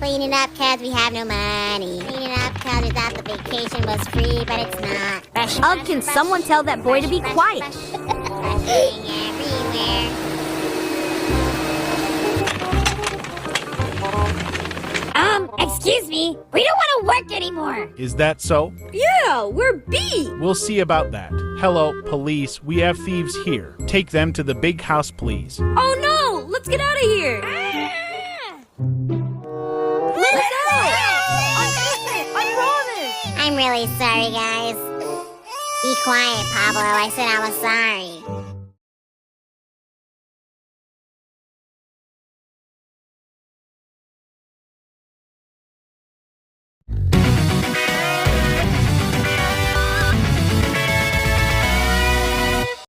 Cleaning up cause we have no money. Cleaning up cause we thought the vacation was free, but it's not. Ugh, can someone tell that boy to be quiet? Brushing everywhere. Excuse me. We don't want to work anymore. Is that so? Yeah, we're B. We'll see about that. Hello, police. We have thieves here. Take them to the big house, please. Oh no! Let's get out of here! Let's go! I promise! I'm really sorry, guys. Be quiet, Pablo. I said I was sorry.